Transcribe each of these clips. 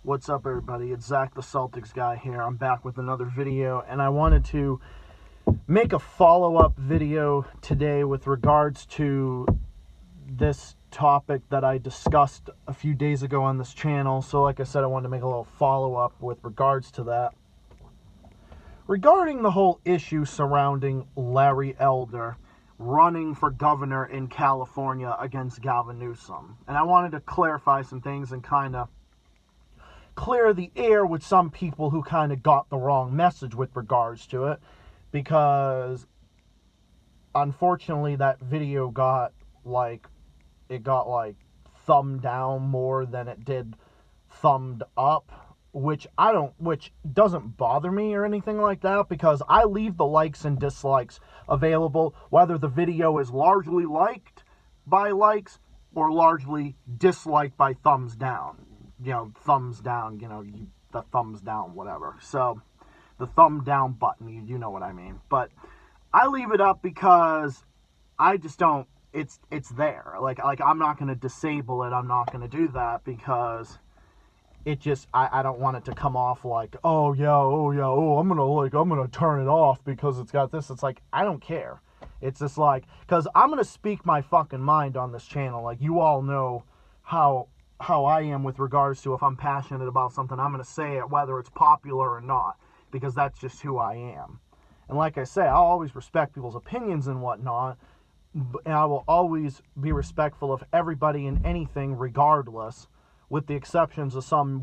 What's up, everybody? It's Zach, the Celtics guy here. I'm back with another video, and I wanted to make a follow-up video today with regards to this topic that I discussed a few days ago on this channel. So like I said, I wanted to make a little follow-up with regards to that. Regarding the whole issue surrounding Larry Elder running for governor in California against Gavin Newsom. And I wanted to clarify some things and kind of clear the air with some people who kind of got the wrong message with regards to it, because unfortunately that video got thumbed down more than it did thumbed up, which doesn't bother me or anything like that, because I leave the likes and dislikes available whether the video is largely liked by likes or largely disliked by thumbs down. Thumbs down, the thumbs down, whatever. So, the thumb down button, you know what I mean. But I leave it up because I just don't, it's there. Like I'm not going to disable it. I'm not going to do that because it just, I don't want it to come off like, I'm going to turn it off because it's got this. It's like, I don't care. It's just like, because I'm going to speak my fucking mind on this channel. Like, you all know how I am with regards to if I'm passionate about something, I'm going to say it whether it's popular or not, because that's just who I am. And like I say, I'll always respect people's opinions and whatnot, and I will always be respectful of everybody and anything regardless, with the exceptions of some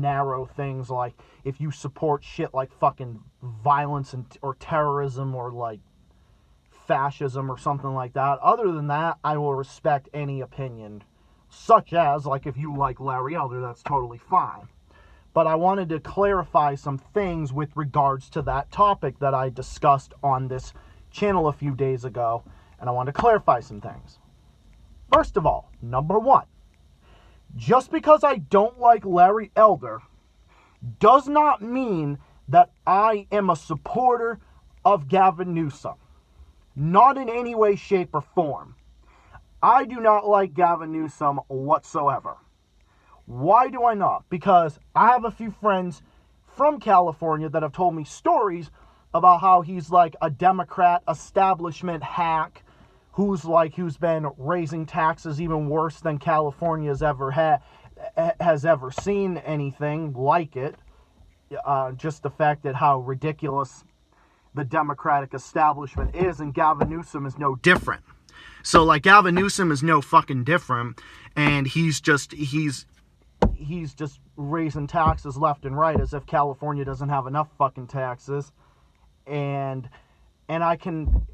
narrow things, like if you support shit like fucking violence or terrorism or like fascism or something like that. Other than that, I will respect any opinion. Such as, like, if you like Larry Elder, that's totally fine. But I wanted to clarify some things with regards to that topic that I discussed on this channel a few days ago, and I want to clarify some things. First of all, number one, just because I don't like Larry Elder does not mean that I am a supporter of Gavin Newsom. Not in any way, shape, or form. I do not like Gavin Newsom whatsoever. Why do I not? Because I have a few friends from California that have told me stories about how he's like a Democrat establishment hack who's been raising taxes even worse than California has ever seen anything like it. Just the fact that how ridiculous the Democratic establishment is, and Gavin Newsom is no different. So, like, Gavin Newsom is no fucking different, and he's just raising taxes left and right as if California doesn't have enough fucking taxes, and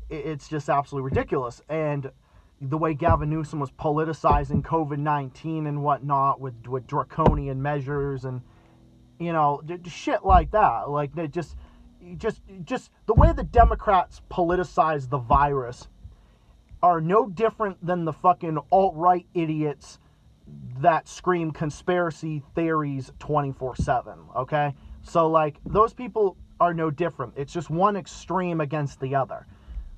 it's just absolutely ridiculous. And the way Gavin Newsom was politicizing COVID-19 and whatnot with draconian measures and, shit like that, like, they just the way the Democrats politicize the virus are no different than the fucking alt-right idiots that scream conspiracy theories 24/7, okay? So, like, those people are no different. It's just one extreme against the other.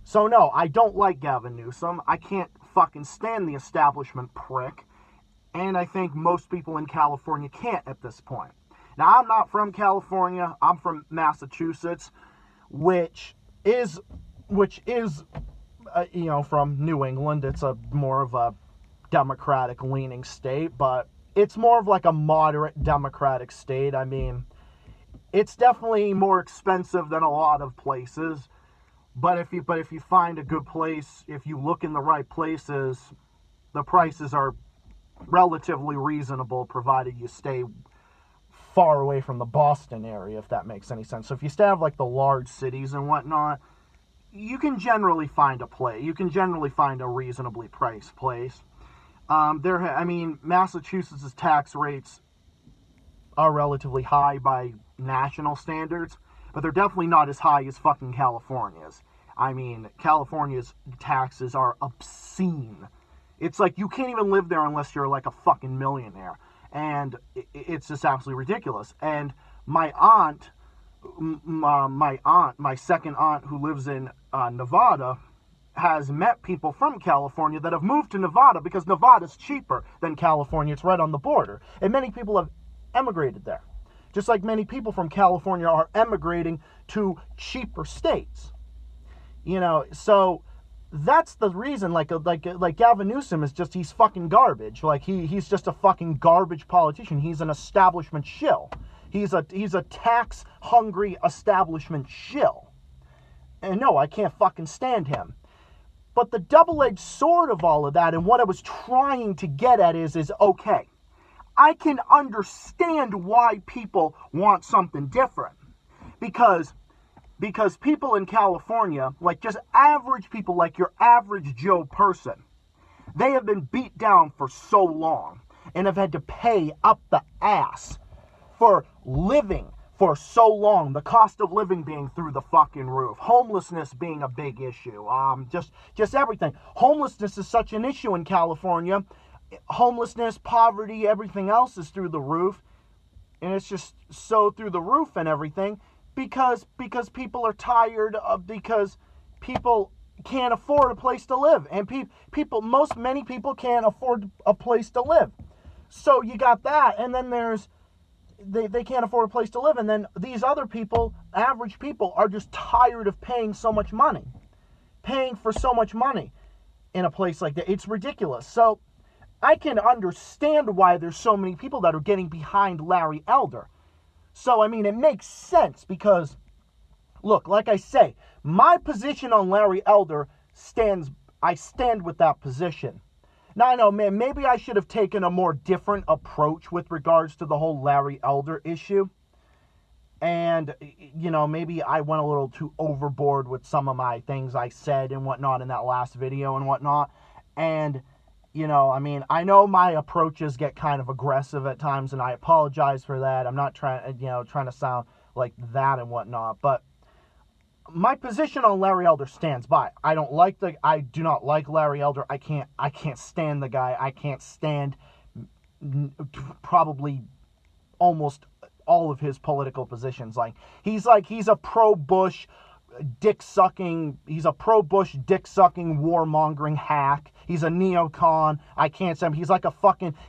So, no, I don't like Gavin Newsom. I can't fucking stand the establishment prick. And I think most people in California can't at this point. Now, I'm not from California. I'm from Massachusetts, which is from New England. It's a more of a Democratic leaning state, but it's more of like a moderate Democratic state. I mean, it's definitely more expensive than a lot of places, but if you find a good place, if you look in the right places, the prices are relatively reasonable, provided you stay far away from the Boston area, if that makes any sense. So if you stay out of like the large cities and whatnot, you can generally find a place. You can generally find a reasonably priced place. Massachusetts' tax rates are relatively high by national standards, but they're definitely not as high as fucking California's. I mean, California's taxes are obscene. It's like you can't even live there unless you're like a fucking millionaire. And it's just absolutely ridiculous. And my second aunt who lives in Nevada, has met people from California that have moved to Nevada because Nevada's cheaper than California. It's right on the border. And many people have emigrated there. Just like many people from California are emigrating to cheaper states. So that's the reason, like Gavin Newsom is just, he's fucking garbage. Like he's just a fucking garbage politician. He's an establishment shill. He's a tax-hungry establishment shill. And no, I can't fucking stand him. But the double-edged sword of all of that, and what I was trying to get at is okay, I can understand why people want something different. Because people in California, like just average people, like your average Joe person, they have been beat down for so long and have had to pay up the ass for living for so long. The cost of living being through the fucking roof. Homelessness being a big issue. Just everything. Homelessness is such an issue in California. Homelessness, poverty, everything else is through the roof. And it's just so through the roof and everything because people are tired of, because people can't afford a place to live. And many people can't afford a place to live. So you got that, and then there's they can't afford a place to live, and then these other people, average people, are just tired of paying so much money. Paying for so much money in a place like that. It's ridiculous. So I can understand why there's so many people that are getting behind Larry Elder. So, I mean, it makes sense because, look, like I say, my position on Larry Elder I stand with that position. Now, I know, man, maybe I should have taken a more different approach with regards to the whole Larry Elder issue. And, maybe I went a little too overboard with some of my things I said and whatnot in that last video and whatnot. And, I know my approaches get kind of aggressive at times, and I apologize for that. I'm not trying to sound like that and whatnot. But my position on Larry Elder stands by. I do not like Larry Elder. I can't stand the guy. I can't stand probably almost all of his political positions. He's a pro-Bush dick-sucking warmongering hack. He's a neocon. I can't stand him. He's like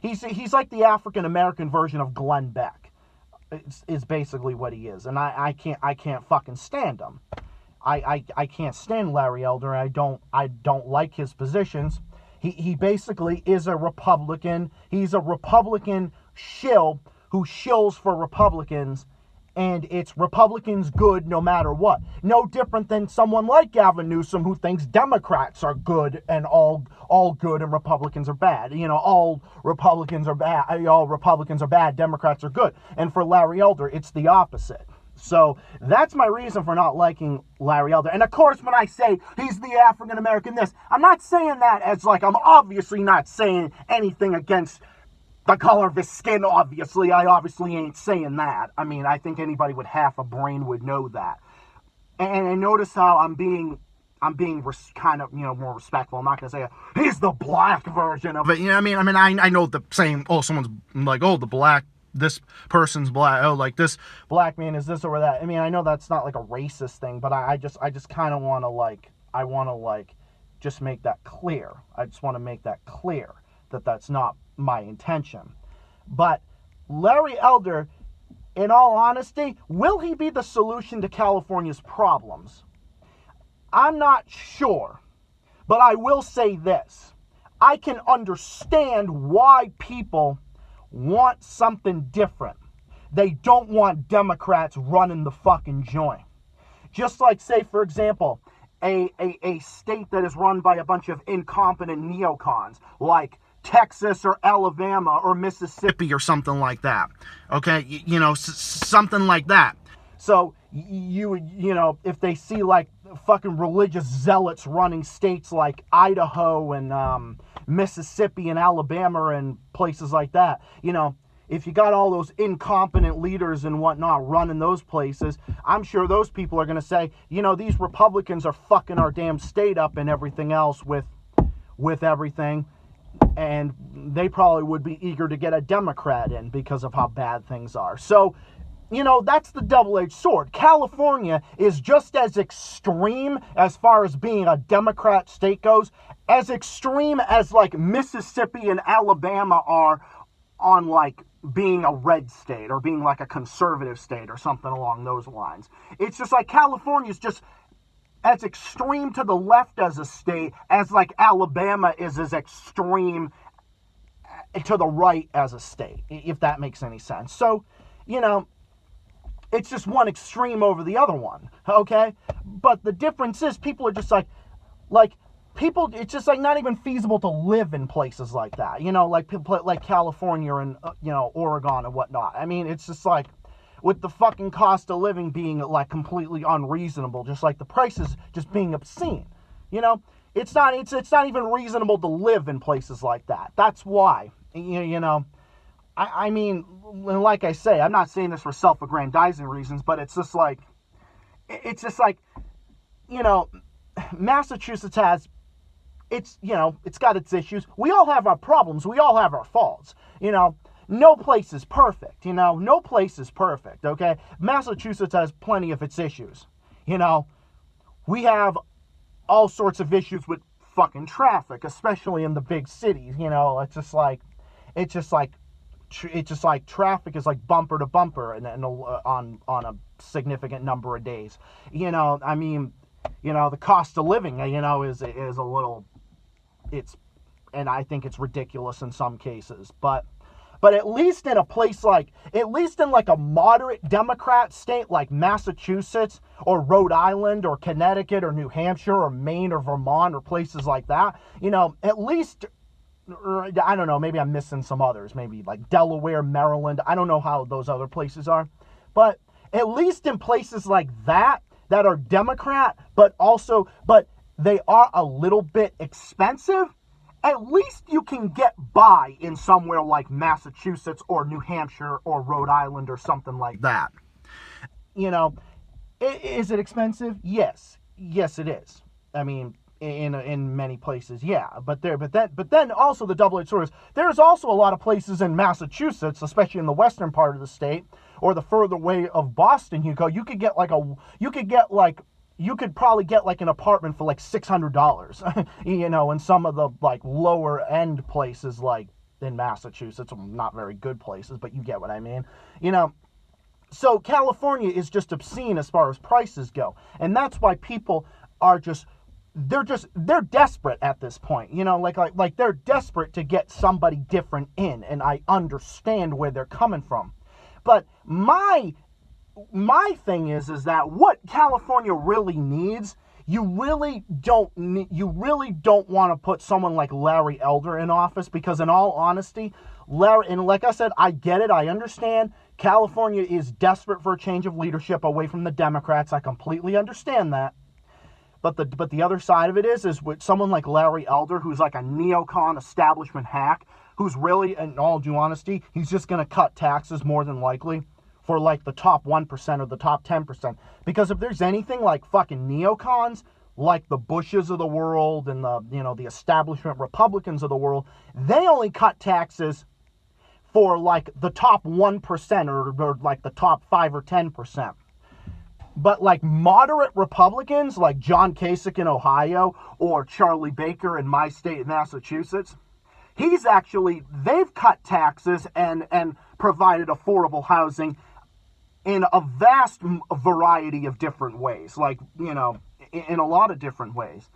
he's like the African-American version of Glenn Beck. Is basically what he is. And I can't fucking stand him. I can't stand Larry Elder. I don't like his positions. He basically is a Republican. He's a Republican shill who shills for Republicans, and it's Republicans good no matter what. No different than someone like Gavin Newsom who thinks Democrats are good and all good and Republicans are bad. All Republicans are bad, Democrats are good. And for Larry Elder, it's the opposite. So that's my reason for not liking Larry Elder. And of course, when I say he's the African-American this, I'm not saying that as I'm obviously not saying anything against the color of his skin, obviously. I obviously ain't saying that. I mean, I think anybody with half a brain would know that. And notice how I'm being kind of, more respectful. I'm not going to say, he's the black version of it. I know the same, someone's like, the black, this person's black, this black man is this or that. I know that's not like a racist thing, but I just kind of want to just make that clear. I just want to make that clear that that's not my intention. But Larry Elder, in all honesty, will he be the solution to California's problems? I'm not sure, but I will say this. I can understand why people want something different. They don't want Democrats running the fucking joint. Just like, say, for example, a state that is run by a bunch of incompetent neocons, like Texas or Alabama or Mississippi or something like that. Okay, something like that. So if they see fucking religious zealots running states like Idaho and Mississippi and Alabama and places like that, if you got all those incompetent leaders and whatnot running those places, I'm sure those people are going to say, these Republicans are fucking our damn state up and everything else with everything. And they probably would be eager to get a Democrat in because of how bad things are. So that's the double-edged sword. California is just as extreme as far as being a Democrat state goes, as extreme as like Mississippi and Alabama are on like being a red state or being like a conservative state or something along those lines. It's just like California is just as extreme to the left as a state as like Alabama is as extreme to the right as a state, if that makes any sense. So, it's just one extreme over the other one, okay? But the difference is people are just like people, it's just like not even feasible to live in places like that, like people like California and, Oregon and whatnot. I mean, it's just like with the fucking cost of living being like completely unreasonable, just like the prices just being obscene, it's not even reasonable to live in places like that. That's why, I mean, like I say, I'm not saying this for self-aggrandizing reasons, but it's just like, Massachusetts has, it's got its issues. We all have our problems. We all have our faults. No place is perfect. No place is perfect. Okay, Massachusetts has plenty of its issues. We have all sorts of issues with fucking traffic, especially in the big cities. It's just like traffic is like bumper to bumper and on a significant number of days. I mean, the cost of living, is a little, and I think it's ridiculous in some cases, but at least in a place at least in like a moderate Democrat state like Massachusetts or Rhode Island or Connecticut or New Hampshire or Maine or Vermont or places like that, at least, I don't know, maybe I'm missing some others, maybe like Delaware, Maryland. I don't know how those other places are, but at least in places like that are Democrat, but they are a little bit expensive, at least you can get by in somewhere like Massachusetts or New Hampshire or Rhode Island or something like that. Is it expensive? Yes, it is. I mean, in many places, yeah. But then also the double-edged sword is there's also a lot of places in Massachusetts, especially in the western part of the state or the further way of Boston you go. You could probably get like an apartment for like $600, in some of the like lower end places like in Massachusetts, not very good places, but you get what I mean, So California is just obscene as far as prices go, and that's why people are they're desperate at this point, like they're desperate to get somebody different in, and I understand where they're coming from, but my thing is that what California really needs, you really don't want to put someone like Larry Elder in office, because in all honesty, and like I said, I get it, I understand, California is desperate for a change of leadership away from the Democrats, I completely understand that, but the other side of it is with someone like Larry Elder, who's like a neocon establishment hack, who's really, in all due honesty, he's just going to cut taxes more than likely for like the top 1% or the top 10%. Because if there's anything like fucking neocons, like the Bushes of the world and the establishment Republicans of the world, they only cut taxes for like the top 1% or like the top 5 or 10%. But like moderate Republicans like John Kasich in Ohio or Charlie Baker in my state, Massachusetts, they've cut taxes and provided affordable housing in a vast variety of different ways, like, in a lot of different ways.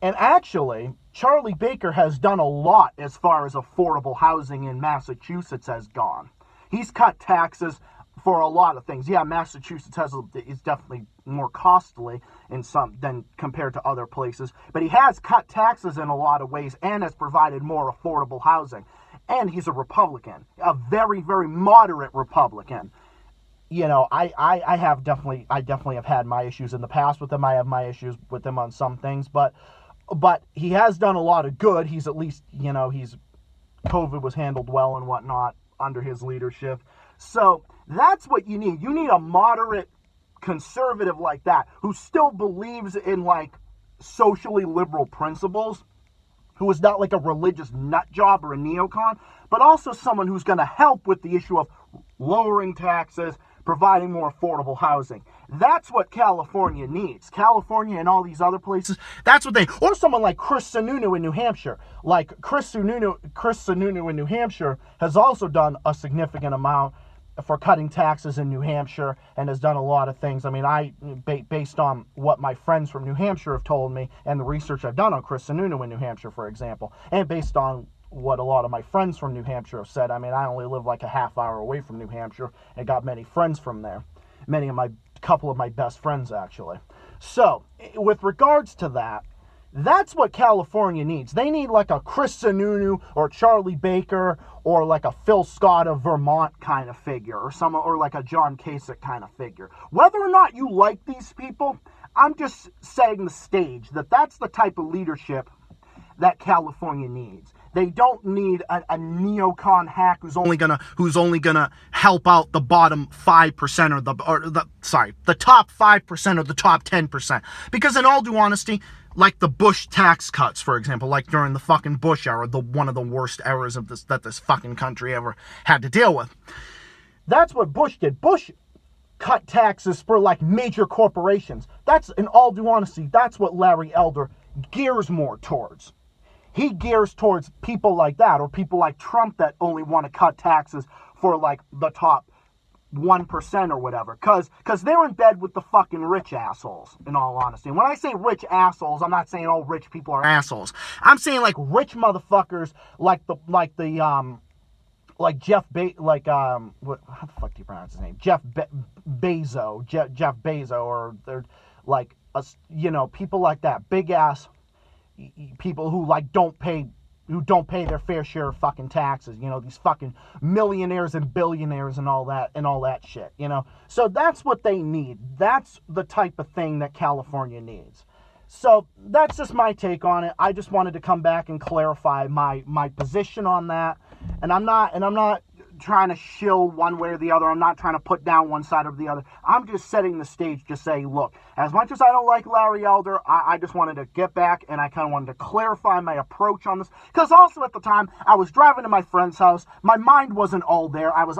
And actually, Charlie Baker has done a lot as far as affordable housing in Massachusetts has gone. He's cut taxes for a lot of things. Yeah, Massachusetts is definitely more costly in some than compared to other places, but he has cut taxes in a lot of ways and has provided more affordable housing. And he's a Republican, a very, very moderate Republican. I definitely have had my issues in the past with him. I have my issues with him on some things, but he has done a lot of good. He's at least, COVID was handled well and whatnot under his leadership. So that's what you need. You need a moderate conservative like that who still believes in like socially liberal principles, who is not like a religious nut job or a neocon, but also someone who's going to help with the issue of lowering taxes, providing more affordable housing. That's what California needs. California and all these other places, that's what they, or someone like Chris Sununu in New Hampshire. Like Chris Sununu in New Hampshire has also done a significant amount for cutting taxes in New Hampshire and has done a lot of things. I mean, based on what my friends from New Hampshire have told me and the research I've done on Chris Sununu in New Hampshire, for example, and based on what a lot of my friends from New Hampshire have said. I mean, I only live like a half hour away from New Hampshire and got many friends from there. Couple of my best friends, actually. So, with regards to that, that's what California needs. They need like a Chris Sununu or Charlie Baker or like a Phil Scott of Vermont kind of figure, or like a John Kasich kind of figure. Whether or not you like these people, I'm just setting the stage that that's the type of leadership that California needs. They don't need a neocon hack who's only gonna help out the bottom 5% the top 5% or the top 10%. Because in all due honesty, like the Bush tax cuts, for example, like during the fucking Bush era, one of the worst eras of that this fucking country ever had to deal with. That's what Bush did. Bush cut taxes for like major corporations. That's, in all due honesty, that's what Larry Elder gears more towards. He gears towards people like that, or people like Trump that only want to cut taxes for like the top 1% or whatever, because they're in bed with the fucking rich assholes, in all honesty. And when I say rich assholes, I'm not saying all rich people are assholes. I'm saying like rich motherfuckers like Jeff how the fuck do you pronounce his name? Jeff Bezos, or they're like people like that, big ass people who don't pay their fair share of fucking taxes, these fucking millionaires and billionaires and all that shit, So that's what they need. That's the type of thing that California needs. So that's just my take on it. I just wanted to come back and clarify my position on that. And I'm not trying to shill one way or the other. I'm not trying to put down one side or the other. I'm just setting the stage to say, look, as much as I don't like Larry Elder, I just wanted to get back and I kind of wanted to clarify my approach on this. Because also at the time, I was driving to my friend's house. My mind wasn't all there. I was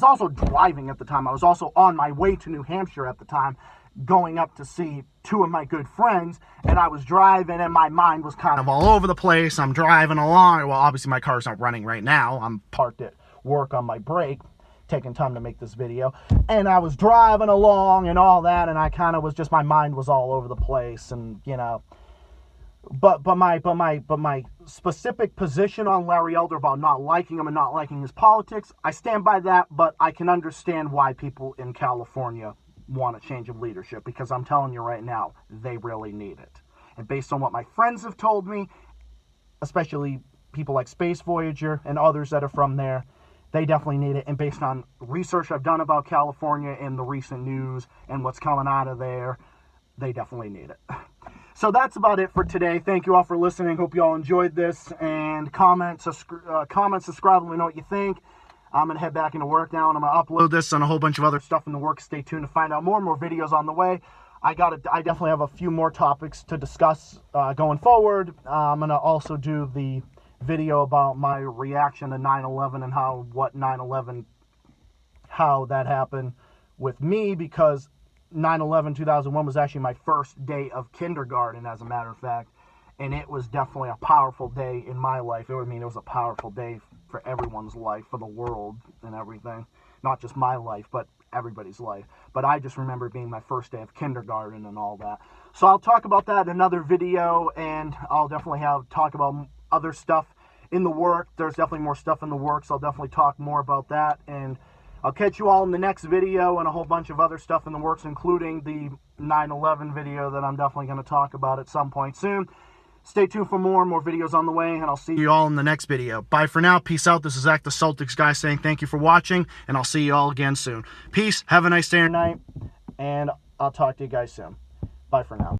also driving at the time. I was also on my way to New Hampshire at the time, going up to see two of my good friends, and I was driving and my mind was kind of all over the place. I'm driving along. Well, obviously my car's not running right now. I'm parked at work on my break, taking time to make this video, and I was driving along and all that, and I kind of was just, my mind was all over the place, and but my specific position on Larry Elder about not liking him and not liking his politics, I stand by that. But I can understand why people in California want a change of leadership, because I'm telling you right now, they really need it. And based on what my friends have told me, especially people like Space Voyager and others that are from there, they definitely need it. And based on research I've done about California and the recent news and what's coming out of there, they definitely need it. So that's about it for today. Thank you all for listening. Hope you all enjoyed this. And comment, subscribe, let me know what you think. I'm going to head back into work now, and I'm going to upload this and a whole bunch of other stuff in the works. Stay tuned to find out more videos on the way. I definitely have a few more topics to discuss going forward. I'm going to also do the video about my reaction to 9/11 and how that happened with me, because 9/11/2001 was actually my first day of kindergarten, as a matter of fact, and it was definitely a powerful day in my life. It was a powerful day for everyone's life, for the world and everything, not just my life, but everybody's life. But I just remember it being my first day of kindergarten and all that. So I'll talk about that in another video, and I'll definitely talk about other stuff in the works. There's definitely more stuff in the works. I'll definitely talk more about that, and I'll catch you all in the next video and a whole bunch of other stuff in the works, including the 9/11 video that I'm definitely going to talk about at some point soon. Stay tuned for more videos on the way, and I'll see you all in the next video. Bye for now. Peace out. This is Zach the Celtics guy saying thank you for watching, and I'll see you all again soon. Peace. Have a nice day or night, and I'll talk to you guys soon. Bye for now.